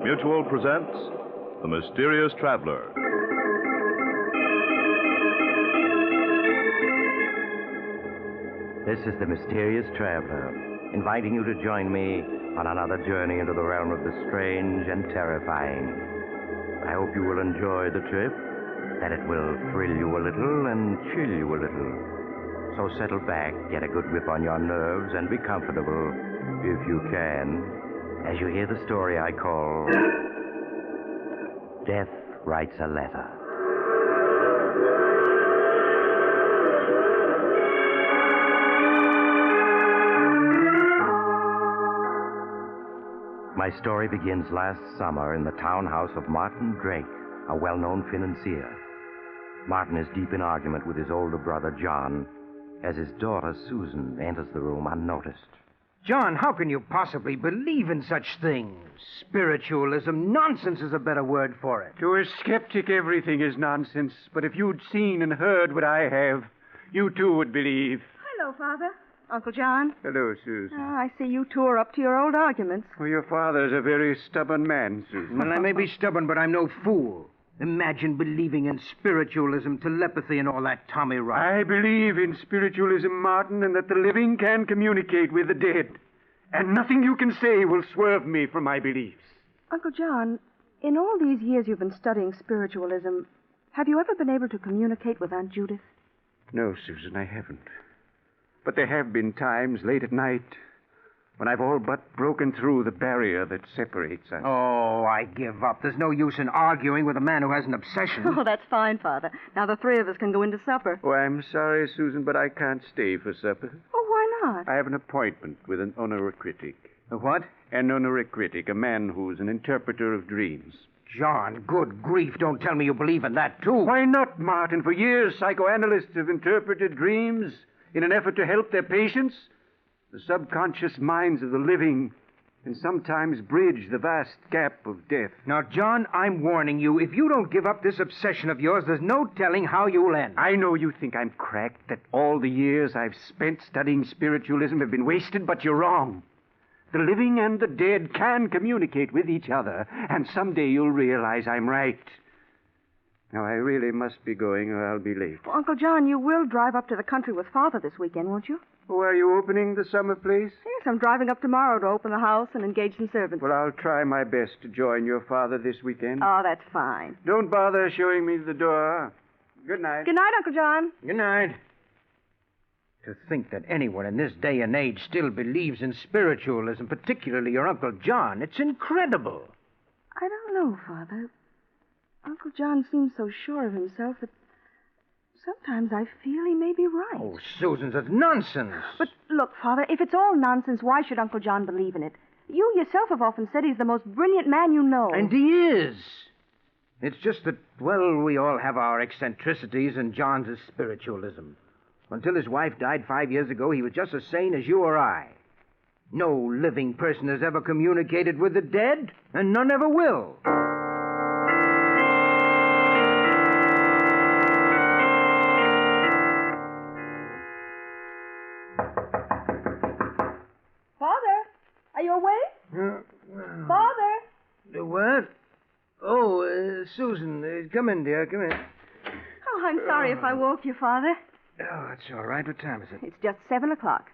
Mutual presents The Mysterious Traveler. This is The Mysterious Traveler, inviting you to join me on another journey into the realm of the strange and terrifying. I hope you will enjoy the trip, that it will thrill you a little and chill you a little. So settle back, get a good grip on your nerves, and be comfortable, if you can, as you hear the story I call Death Writes a Letter. My story begins last summer in the townhouse of Martin Drake, a well-known financier. Martin is deep in argument with his older brother, John, as his daughter, Susan, enters the room unnoticed. John, how can you possibly believe in such things? Spiritualism, nonsense is a better word for it. To a skeptic, everything is nonsense. But if you'd seen and heard what I have, you too would believe. Hello, Father. Uncle John. Hello, Susan. I see you two are up to your old arguments. Well, your father's a very stubborn man, Susan. Well, I may be stubborn, but I'm no fool. Imagine believing in spiritualism, telepathy, and all that Tommy rot. I believe in spiritualism, Martin, and that the living can communicate with the dead. And nothing you can say will swerve me from my beliefs. Uncle John, in all these years you've been studying spiritualism, have you ever been able to communicate with Aunt Judith? No, Susan, I haven't. But there have been times late at night when I've all but broken through the barrier that separates us. Oh, I give up. There's no use in arguing with a man who has an obsession. Oh, that's fine, Father. Now the three of us can go into supper. Oh, I'm sorry, Susan, but I can't stay for supper. Oh, why not? I have an appointment with an onoricritic. A what? An onoricritic, a man who's an interpreter of dreams. John, good grief, don't tell me you believe in that, too. Why not, Martin? For years, psychoanalysts have interpreted dreams in an effort to help their patients. The subconscious minds of the living and sometimes bridge the vast gap of death. Now, John, I'm warning you, if you don't give up this obsession of yours, there's no telling how you'll end. I know you think I'm cracked, that all the years I've spent studying spiritualism have been wasted, but you're wrong. The living and the dead can communicate with each other, and someday you'll realize I'm right. Now, I really must be going or I'll be late. Well, Uncle John, you will drive up to the country with Father this weekend, won't you? Oh, are you opening the summer place? Yes, I'm driving up tomorrow to open the house and engage some servants. Well, I'll try my best to join your father this weekend. Oh, that's fine. Don't bother showing me the door. Good night. Good night, Uncle John. Good night. To think that anyone in this day and age still believes in spiritualism, particularly your Uncle John, it's incredible. I don't know, Father. Uncle John seems so sure of himself that sometimes I feel he may be right. Oh, Susan, that's nonsense. But look, Father, if it's all nonsense, why should Uncle John believe in it? You yourself have often said he's the most brilliant man you know. And he is. It's just that, well, we all have our eccentricities, and John's is spiritualism. Until his wife died 5 years ago, he was just as sane as you or I. No living person has ever communicated with the dead, and none ever will. Father, are you awake? Father? What? Oh, Susan, come in, dear, come in. Oh, I'm sorry if I woke you, Father. Oh, that's all right. What time is it? It's just 7 o'clock.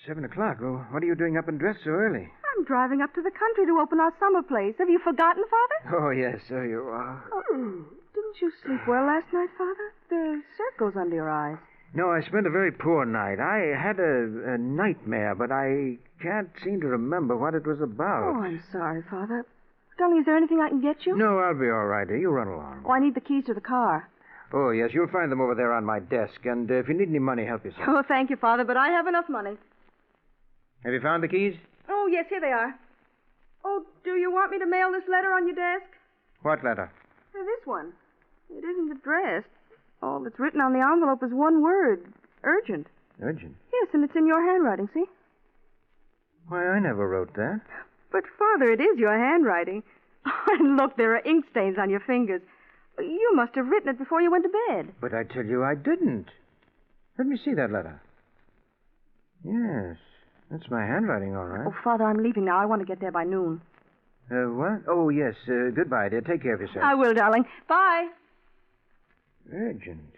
7 o'clock. Oh, what are you doing up and dressed so early? I'm driving up to the country to open our summer place. Have you forgotten, Father? Oh, yes, so you are. Oh, didn't you sleep well last night, Father? There are circles under your eyes. No, I spent a very poor night. I had a nightmare, but I can't seem to remember what it was about. Oh, I'm sorry, Father. Tell me, is there anything I can get you? No, I'll be all right, dear. You run along. Oh, I need the keys to the car. Oh, yes, you'll find them over there on my desk. And if you need any money, help yourself. Oh, thank you, Father, but I have enough money. Have you found the keys? Oh, yes, here they are. Oh, do you want me to mail this letter on your desk? What letter? This one. It isn't addressed. All that's written on the envelope is one word. Urgent. Urgent? Yes, and it's in your handwriting, see? Why, I never wrote that. But, Father, it is your handwriting. And look, there are ink stains on your fingers. You must have written it before you went to bed. But I tell you I didn't. Let me see that letter. Yes, that's my handwriting, all right. Oh, Father, I'm leaving now. I want to get there by noon. What? Oh, yes. Goodbye, dear. Take care of yourself. I will, darling. Bye. Urgent.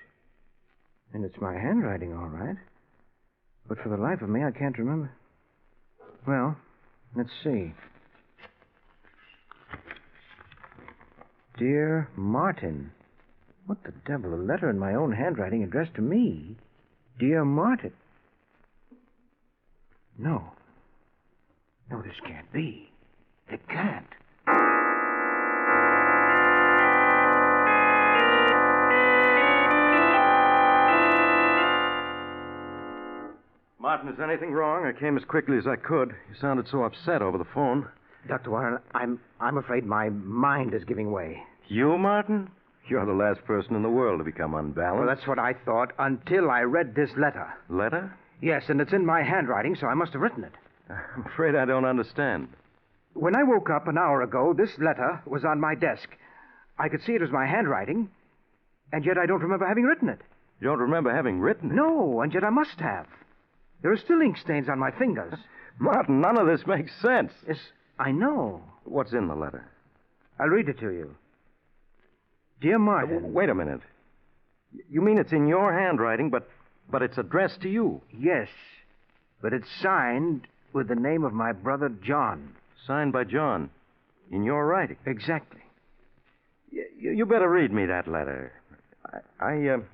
And it's my handwriting, all right. But for the life of me, I can't remember. Well, let's see. Dear Martin. What the devil? A letter in my own handwriting addressed to me. Dear Martin. No. No, this can't be. It can't. Martin, is anything wrong? I came as quickly as I could. You sounded so upset over the phone. Dr. Warren, I'm afraid my mind is giving way. You, Martin? You're the last person in the world to become unbalanced. Well, that's what I thought until I read this letter. Letter? Yes, and it's in my handwriting, so I must have written it. I'm afraid I don't understand. When I woke up an hour ago, this letter was on my desk. I could see it was my handwriting, and yet I don't remember having written it. You don't remember having written it? No, and yet I must have. There are still ink stains on my fingers. Martin, none of this makes sense. Yes, I know. What's in the letter? I'll read it to you. Dear Martin. Wait a minute. You mean it's in your handwriting, but it's addressed to you? Yes, but it's signed with the name of my brother John. Signed by John. In your writing? Exactly. You better read me that letter.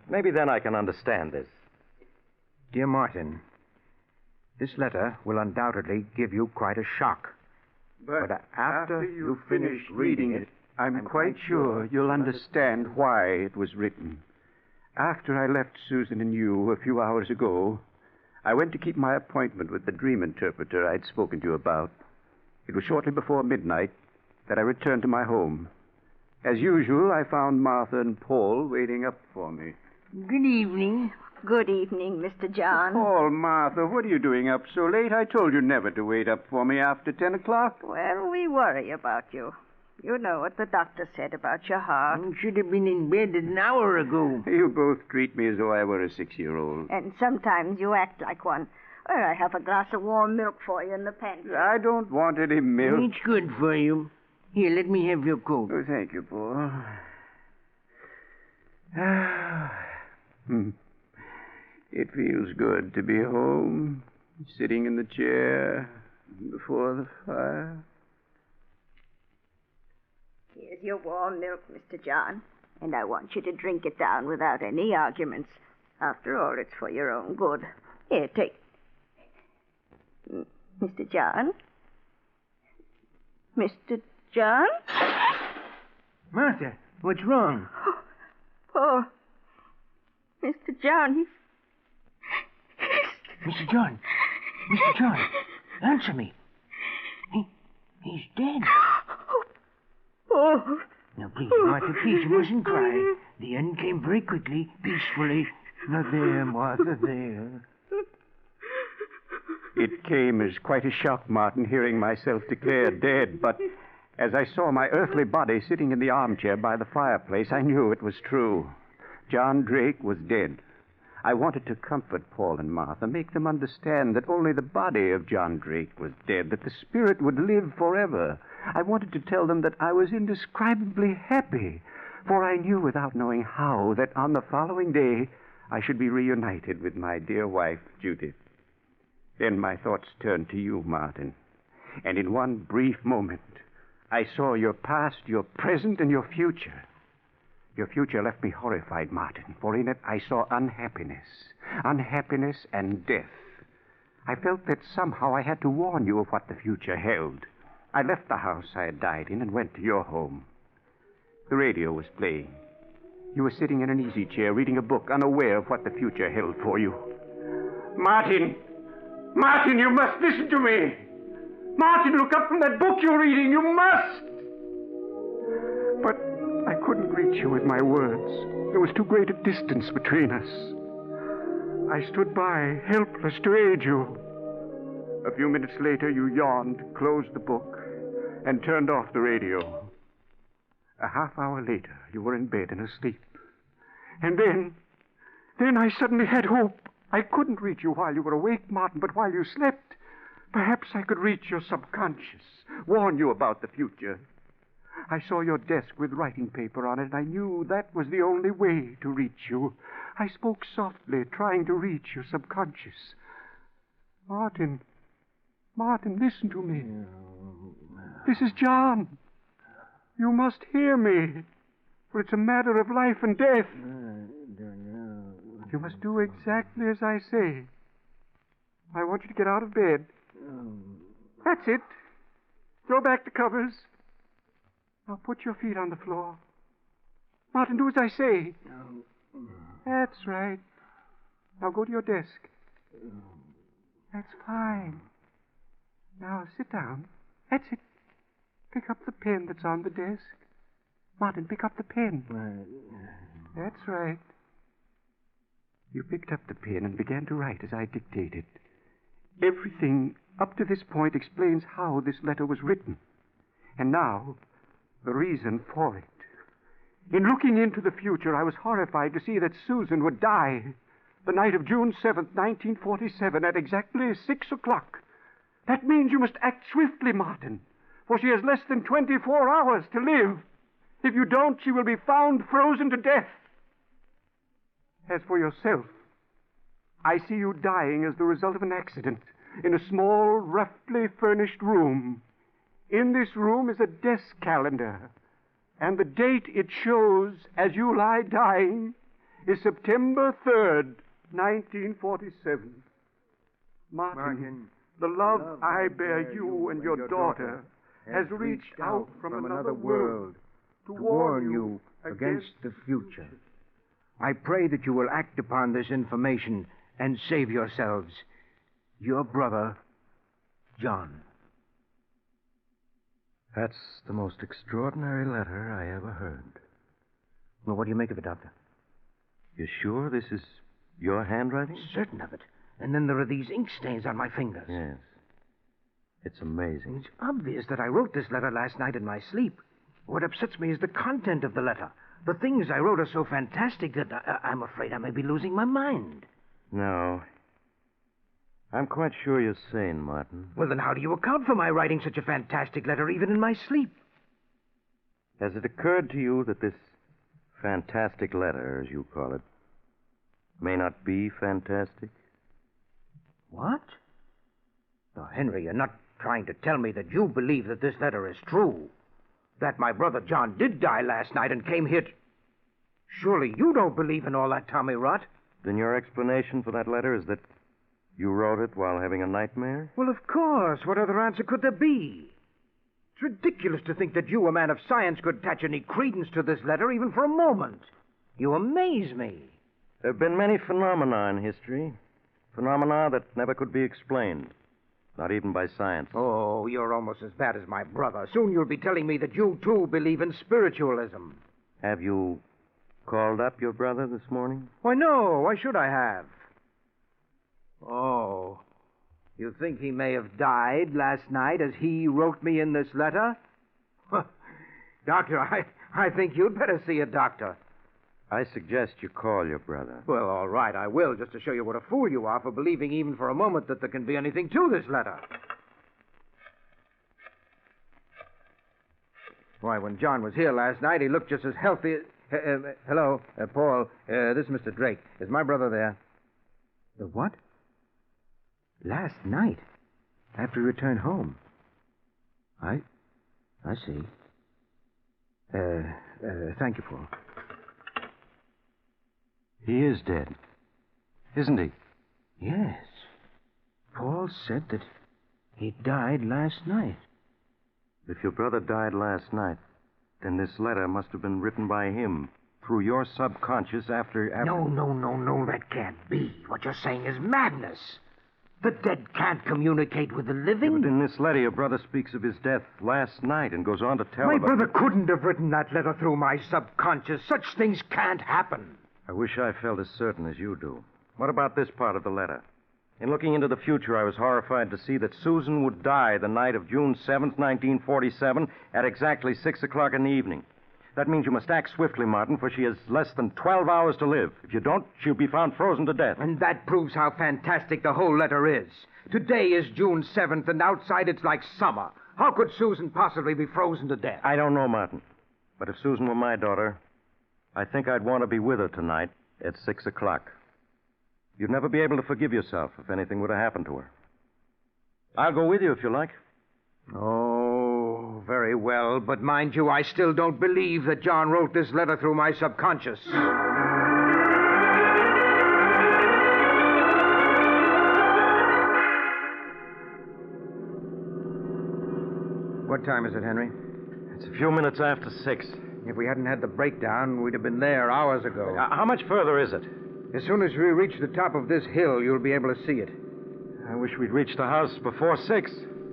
Maybe then I can understand this. Dear Martin, this letter will undoubtedly give you quite a shock. But after you finish reading it, I'm quite sure you'll understand why it was written. After I left Susan and you a few hours ago, I went to keep my appointment with the dream interpreter I'd spoken to you about. It was shortly before midnight that I returned to my home. As usual, I found Martha and Paul waiting up for me. Good evening. Good evening, Mr. John. Paul, Martha, what are you doing up so late? I told you never to wait up for me after 10 o'clock. Well, we worry about you. You know what the doctor said about your heart. You should have been in bed an hour ago. You both treat me as though I were a 6-year-old. And sometimes you act like one. Well, I have a glass of warm milk for you in the pantry. I don't want any milk. It's good for you. Here, let me have your coat. Oh, thank you, Paul. It feels good to be home, sitting in the chair before the fire. Here's your warm milk, Mr. John. And I want you to drink it down without any arguments. After all, it's for your own good. Here, take... Mr. John? Mr. John? Martha, what's wrong? Paul. Mr. John, Mr. John. Mr. John, answer me. He's dead. Oh. Now, please, Martha, please, you mustn't cry. The end came very quickly, peacefully. Now, there, Martha, there. It came as quite a shock, Martin, hearing myself declared dead, but as I saw my earthly body sitting in the armchair by the fireplace, I knew it was true. John Drake was dead. I wanted to comfort Paul and Martha, make them understand that only the body of John Drake was dead, that the spirit would live forever. I wanted to tell them that I was indescribably happy, for I knew without knowing how that on the following day I should be reunited with my dear wife, Judith. Then my thoughts turned to you, Martin, and in one brief moment I saw your past, your present, and your future. Your future left me horrified, Martin, for in it I saw unhappiness and death. I felt that somehow I had to warn you of what the future held. I left the house I had died in and went to your home. The radio was playing. You were sitting in an easy chair reading a book, unaware of what the future held for you. Martin! Martin, you must listen to me! Martin, look up from that book you're reading. You must! But I couldn't reach you with my words. There was too great a distance between us. I stood by, helpless to aid you. A few minutes later, you yawned, closed the book, and turned off the radio. A half hour later, you were in bed and asleep. And then I suddenly had hope. I couldn't reach you while you were awake, Martin, but while you slept, Perhaps I could reach your subconscious, warn you about the future. I saw your desk with writing paper on it, and I knew that was the only way to reach you. I spoke softly, trying to reach your subconscious. Martin, listen to me. This is John. You must hear me, for it's a matter of life and death. You must do exactly as I say. I want you to get out of bed. That's it. Throw back the covers. Now put your feet on the floor. Martin, do as I say. That's right. Now go to your desk. That's fine. Now sit down. That's it. Pick up the pen that's on the desk. Martin, pick up the pen. That's right. You picked up the pen and began to write as I dictated. Everything up to this point explains how this letter was written. And now, the reason for it. In looking into the future, I was horrified to see that Susan would die the night of June 7th, 1947, at exactly 6 o'clock. That means you must act swiftly, Martin, for she has less than 24 hours to live. If you don't, she will be found frozen to death. As for yourself, I see you dying as the result of an accident in a small, roughly furnished room. In this room is a desk calendar, and the date it shows as you lie dying is September 3rd, 1947. Martin, the love I bear you and your daughter has reached out from another world to warn you against the future. I pray that you will act upon this information and save yourselves. Your brother, John. That's the most extraordinary letter I ever heard. Well, what do you make of it, Doctor? You sure this is your handwriting? Certain of it. And then there are these ink stains on my fingers. Yes. It's amazing. It's obvious that I wrote this letter last night in my sleep. What upsets me is the content of the letter. The things I wrote are so fantastic that I'm afraid I may be losing my mind. No. I'm quite sure you're sane, Martin. Well, then how do you account for my writing such a fantastic letter even in my sleep? Has it occurred to you that this fantastic letter, as you call it, may not be fantastic? What? Now, Henry, you're not trying to tell me that you believe that this letter is true. That my brother John did die last night and came here to... Surely you don't believe in all that Tommy rot. Then your explanation for that letter is that you wrote it while having a nightmare? Well, of course. What other answer could there be? It's ridiculous to think that you, a man of science, could attach any credence to this letter even for a moment. You amaze me. There have been many phenomena in history. Phenomena that never could be explained. Not even by science. Oh, you're almost as bad as my brother. Soon you'll be telling me that you, too, believe in spiritualism. Have you called up your brother this morning? Why, no. Why should I have? Oh, you think he may have died last night as he wrote me in this letter? Doctor, I think you'd better see a doctor. I suggest you call your brother. Well, all right, I will, just to show you what a fool you are for believing even for a moment that there can be anything to this letter. Why, when John was here last night, he looked just as healthy... hello, Paul. This is Mr. Drake. Is my brother there? The what? Last night? After he returned home? I see. Thank you, Paul. He is dead, isn't he? Yes. Paul said that he died last night. If your brother died last night, then this letter must have been written by him through your subconscious after... No, that can't be. What you're saying is madness. The dead can't communicate with the living. Yeah, but in this letter, your brother speaks of his death last night and goes on to tell My about... brother couldn't have written that letter through my subconscious. Such things can't happen. I wish I felt as certain as you do. What about this part of the letter? In looking into the future, I was horrified to see that Susan would die the night of June 7th, 1947, at exactly 6 o'clock in the evening. That means you must act swiftly, Martin, for she has less than 12 hours to live. If you don't, she'll be found frozen to death. And that proves how fantastic the whole letter is. Today is June 7th, and outside it's like summer. How could Susan possibly be frozen to death? I don't know, Martin. But if Susan were my daughter, I think I'd want to be with her tonight at 6 o'clock. You'd never be able to forgive yourself if anything were to happen to her. I'll go with you if you like. Oh, very well. But mind you, I still don't believe that John wrote this letter through my subconscious. What time is it, Henry? It's a few minutes after 6. If we hadn't had the breakdown, we'd have been there hours ago. How much further is it? As soon as we reach the top of this hill, you'll be able to see it. I wish we'd reached the house before 6.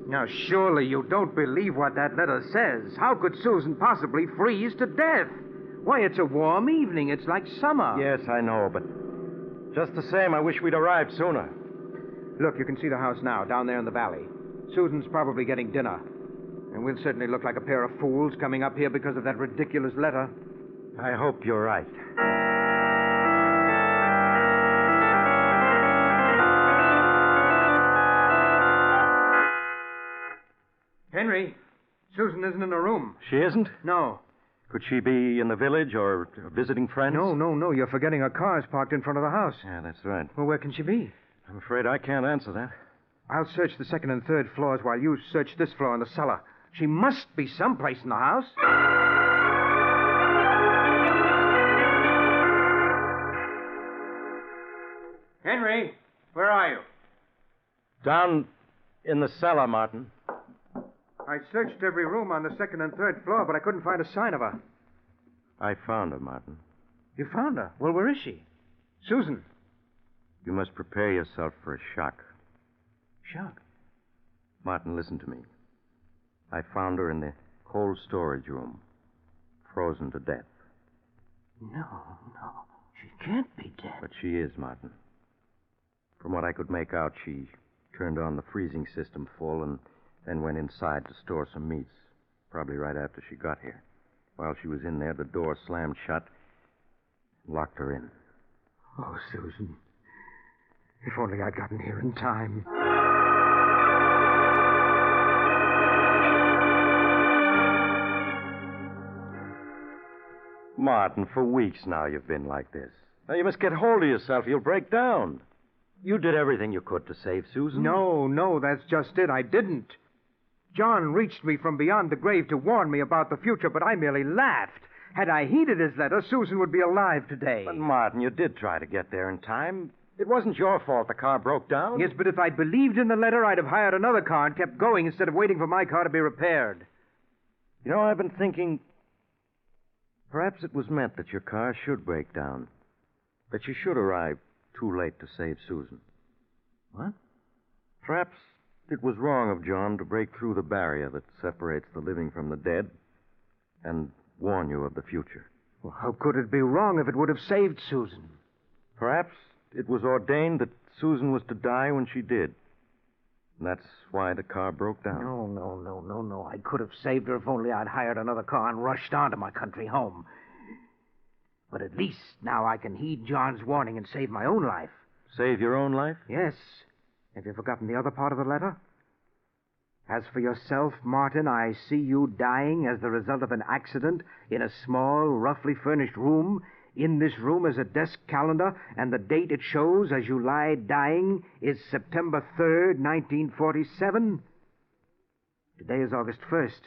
Now, surely you don't believe what that letter says. How could Susan possibly freeze to death? Why, it's a warm evening. It's like summer. Yes, I know, but just the same, I wish we'd arrived sooner. Look, you can see the house now, down there in the valley. Susan's probably getting dinner. And we'll certainly look like a pair of fools coming up here because of that ridiculous letter. I hope you're right. Henry, Susan isn't in her room. She isn't? No. Could she be in the village or visiting friends? No. You're forgetting her car's parked in front of the house. Yeah, that's right. Well, where can she be? I'm afraid I can't answer that. I'll search the second and third floors while you search this floor in the cellar. She must be someplace in the house. Henry, where are you? Down in the cellar, Martin. I searched every room on the second and third floor, but I couldn't find a sign of her. I found her, Martin. You found her? Well, where is she? Susan. You must prepare yourself for a shock. Shock? Martin, listen to me. I found her in the cold storage room, frozen to death. No. She can't be dead. But she is, Martin. From what I could make out, she turned on the freezing system full and then went inside to store some meats, probably right after she got here. While she was in there, the door slammed shut and locked her in. Oh, Susan. If only I'd gotten here in time. Martin, for weeks now you've been like this. Now you must get hold of yourself. You'll break down. You did everything you could to save Susan. No, that's just it. I didn't. John reached me from beyond the grave to warn me about the future, but I merely laughed. Had I heeded his letter, Susan would be alive today. But, Martin, you did try to get there in time. It wasn't your fault the car broke down. Yes, but if I'd believed in the letter, I'd have hired another car and kept going instead of waiting for my car to be repaired. You know, I've been thinking perhaps it was meant that your car should break down. That you should arrive too late to save Susan. What? Perhaps it was wrong of John to break through the barrier that separates the living from the dead and warn you of the future. Well, how could it be wrong if it would have saved Susan? Perhaps it was ordained that Susan was to die when she did. And that's why the car broke down. No. I could have saved her if only I'd hired another car and rushed on to my country home. But at least now I can heed John's warning and save my own life. Save your own life? Yes. Have you forgotten the other part of the letter? As for yourself, Martin, I see you dying as the result of an accident in a small, roughly furnished room. In this room is a desk calendar, and the date it shows as you lie dying is September 3rd, 1947. Today is August 1st.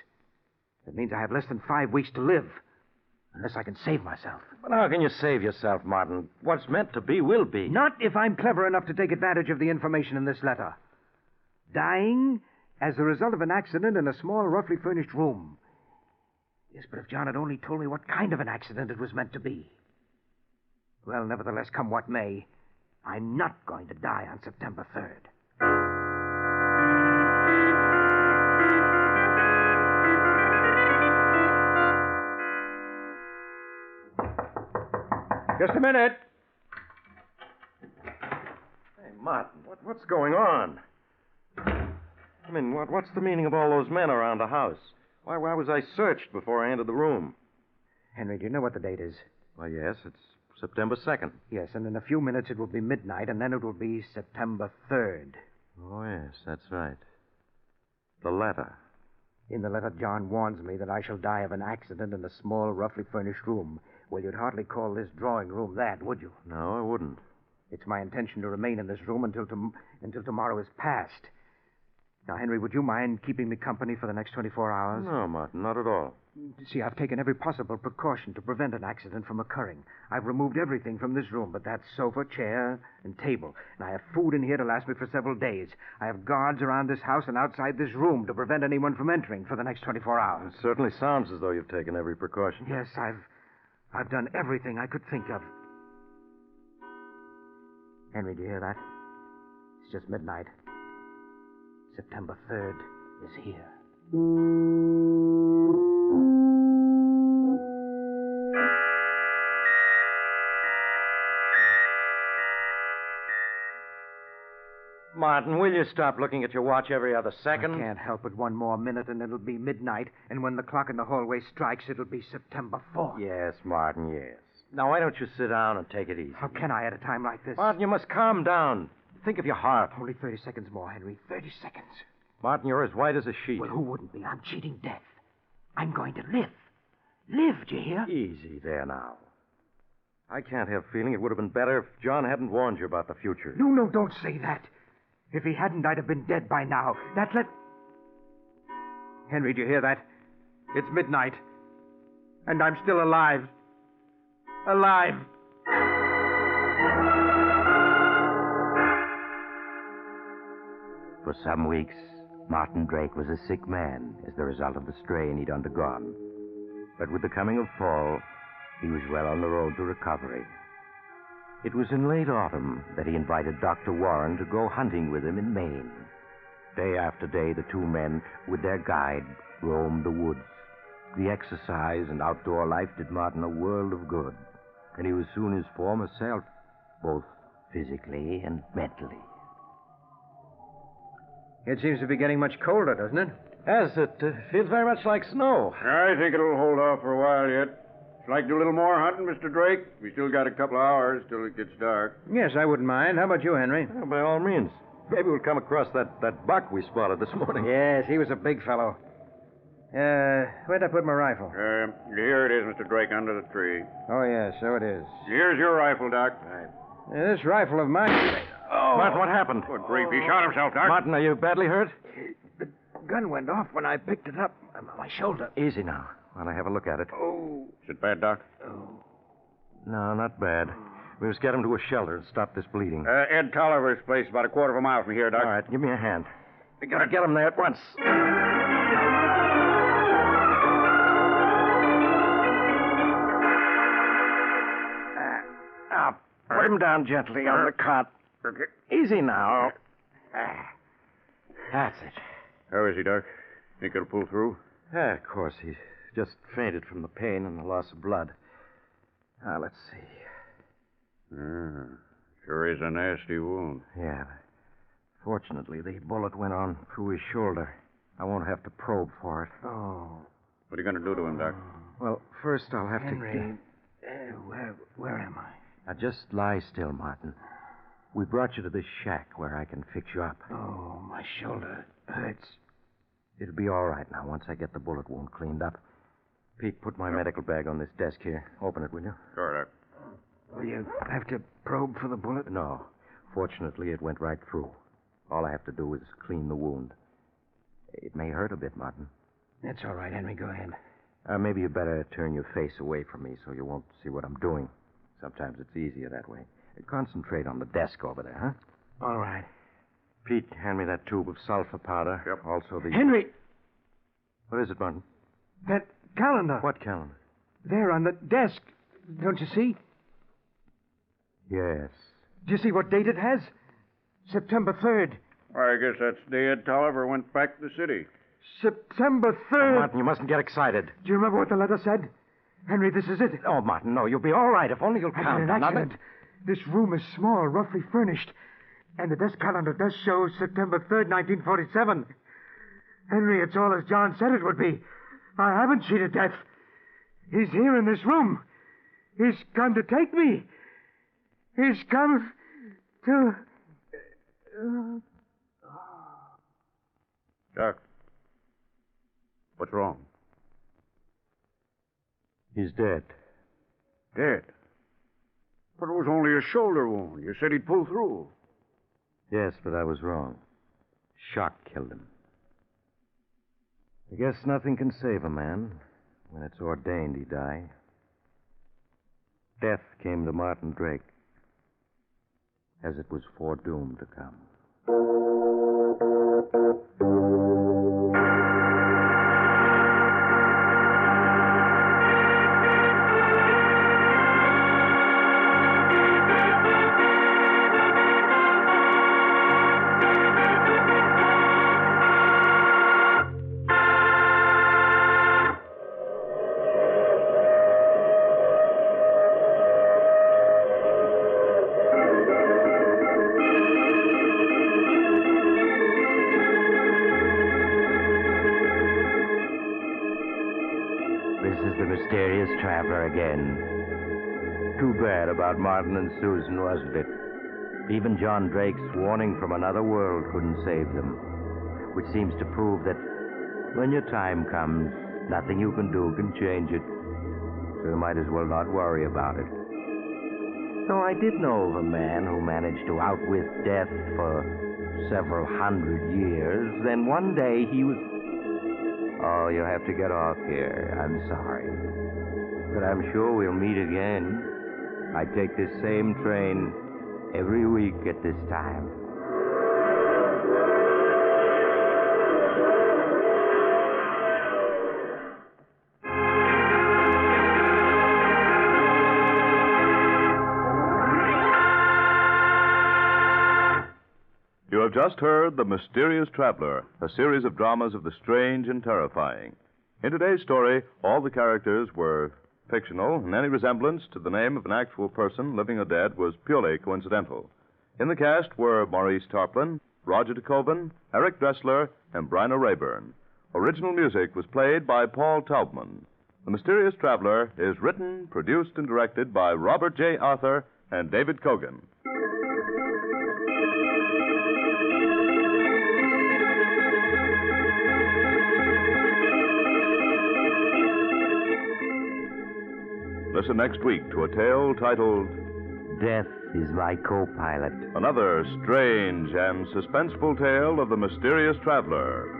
That means I have less than 5 weeks to live, unless I can save myself. But how can you save yourself, Martin? What's meant to be will be. Not if I'm clever enough to take advantage of the information in this letter. Dying as a result of an accident in a small, roughly furnished room. Yes, but if John had only told me what kind of an accident it was meant to be. Well, nevertheless, come what may, I'm not going to die on September 3rd. Just a minute. Hey, Martin, what's going on? I mean, what's the meaning of all those men around the house? Why was I searched before I entered the room? Henry, do you know what the date is? Well, yes, it's September 2nd. Yes, and in a few minutes it will be midnight, and then it will be September 3rd. Oh, yes, that's right. The letter. In the letter, John warns me that I shall die of an accident in a small, roughly furnished room. Well, you'd hardly call this drawing room that, would you? No, I wouldn't. It's my intention to remain in this room until tomorrow is past. Now, Henry, would you mind keeping me company for the next 24 hours? No, Martin, not at all. See, I've taken every possible precaution to prevent an accident from occurring. I've removed everything from this room but that sofa, chair, and table. And I have food in here to last me for several days. I have guards around this house and outside this room to prevent anyone from entering for the next 24 hours. It certainly sounds as though you've taken every precaution. Yes, I've done everything I could think of. Henry, do you hear that? It's just midnight. September 3rd is here. Martin, will you stop looking at your watch every other second? I can't help it. One more minute and it'll be midnight. And when the clock in the hallway strikes, it'll be September 4th. Yes, Martin, yes. Now, why don't you sit down and take it easy? How can I at a time like this? Martin, you must calm down. Think of your heart. Only 30 seconds more, Henry. 30 seconds. Martin, you're as white as a sheet. Well, who wouldn't be? I'm cheating death. I'm going to live. Live, do you hear? Easy there now. I can't help feeling it would have been better if John hadn't warned you about the future. No, don't say that. If he hadn't, I'd have been dead by now. Henry, do you hear that? It's midnight. And I'm still alive. Alive. For some weeks, Martin Drake was a sick man as the result of the strain he'd undergone. But with the coming of fall, he was well on the road to recovery. It was in late autumn that he invited Dr. Warren to go hunting with him in Maine. Day after day, the two men, with their guide, roamed the woods. The exercise and outdoor life did Martin a world of good, and he was soon his former self, both physically and mentally. It seems to be getting much colder, doesn't it? Yes, it feels very much like snow. I think it'll hold off for a while yet. Would you like to do a little more hunting, Mr. Drake? We still got a couple of hours till it gets dark. Yes, I wouldn't mind. How about you, Henry? Well, by all means. Maybe we'll come across that buck we spotted this morning. Yes, he was a big fellow. Where'd I put my rifle? Here it is, Mr. Drake, under the tree. Oh, yes, so it is. Here's your rifle, Doc. This rifle of mine... Oh! Martin, what happened? Good grief, he shot himself, Doc. Martin, are you badly hurt? The gun went off when I picked it up on my shoulder. Easy now, while I have a look at it. Oh. Is it bad, Doc? No, not bad. We must get him to a shelter and stop this bleeding. Ed Tolliver's place, about a quarter of a mile from here, Doc. All right, give me a hand. We gotta get him there at once. Now, put him down gently on the cot. Easy now. That's it. How is he, Doc? Think he'll pull through? Yeah, of course. He just fainted from the pain and the loss of blood. Now, let's see. Sure is a nasty wound. Yeah. Fortunately, the bullet went on through his shoulder. I won't have to probe for it. Oh. What are you going to do to him, Doc? Well, first I'll have Henry, to... where am I? Now, just lie still, Martin. We brought you to this shack where I can fix you up. Oh, my shoulder hurts. It'll be all right now once I get the bullet wound cleaned up. Pete, put my medical bag on this desk here. Open it, will you? Sure, Doc. Will you have to probe for the bullet? No. Fortunately, it went right through. All I have to do is clean the wound. It may hurt a bit, Martin. That's all right, Henry. Go ahead. Maybe you better turn your face away from me so you won't see what I'm doing. Sometimes it's easier that way. Concentrate on the desk over there, huh? All right. Pete, hand me that tube of sulfur powder. Yep. Also the... Henry! What is it, Martin? That calendar. What calendar? There on the desk. Don't you see? Yes. Do you see what date it has? September 3rd. I guess that's the day Ed Tolliver went back to the city. September 3rd. Martin, you mustn't get excited. Do you remember what the letter said? Henry, this is it. Oh, Martin, no. You'll be all right if only you'll I calm had down. an Now, accident. This room is small, roughly furnished. And the desk calendar does show September 3rd, 1947. Henry, it's all as John said it would be. I haven't cheated death. He's here in this room. He's come to take me. He's come to... Jack, what's wrong? He's dead. Dead? But it was only a shoulder wound. You said he'd pull through. Yes, but I was wrong. Shock killed him. I guess nothing can save a man when it's ordained he die. Death came to Martin Drake as it was foredoomed to come. Mysterious traveler again. Too bad about Martin and Susan, wasn't it? Even John Drake's warning from another world couldn't save them. Which seems to prove that when your time comes, nothing you can do can change it. So you might as well not worry about it. Though I did know of a man who managed to outwit death for several hundred years. Then one day he was... Oh, you'll have to get off here. I'm sorry. But I'm sure we'll meet again. I take this same train every week at this time. You have just heard The Mysterious Traveler, a series of dramas of the strange and terrifying. In today's story, all the characters were fictional, and any resemblance to the name of an actual person, living or dead, was purely coincidental. In the cast were Maurice Tarplin, Roger DeKoven, Eric Dressler, and Bryna Rayburn. Original music was played by Paul Taubman. The Mysterious Traveler is written, produced, and directed by Robert J. Arthur and David Kogan. Listen next week to a tale titled Death is My Co-Pilot. Another Strange and Suspenseful Tale of the Mysterious Traveler.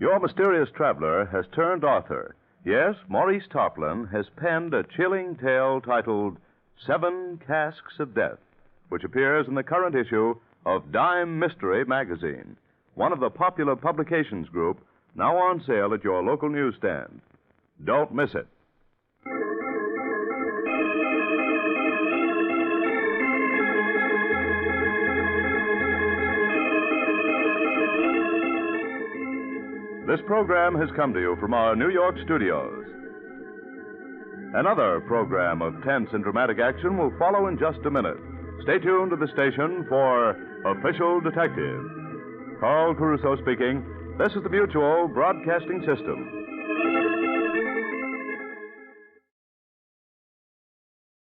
Your Mysterious Traveler has turned author. Yes, Maurice Tarplin has penned a chilling tale titled 7 Casks of Death, which appears in the current issue of Dime Mystery magazine, one of the popular publications group now on sale at your local newsstand. Don't miss it. This program has come to you from our New York studios. Another program of tense and dramatic action will follow in just a minute. Stay tuned to the station for Official Detective. Carl Caruso speaking. This is the Mutual Broadcasting System.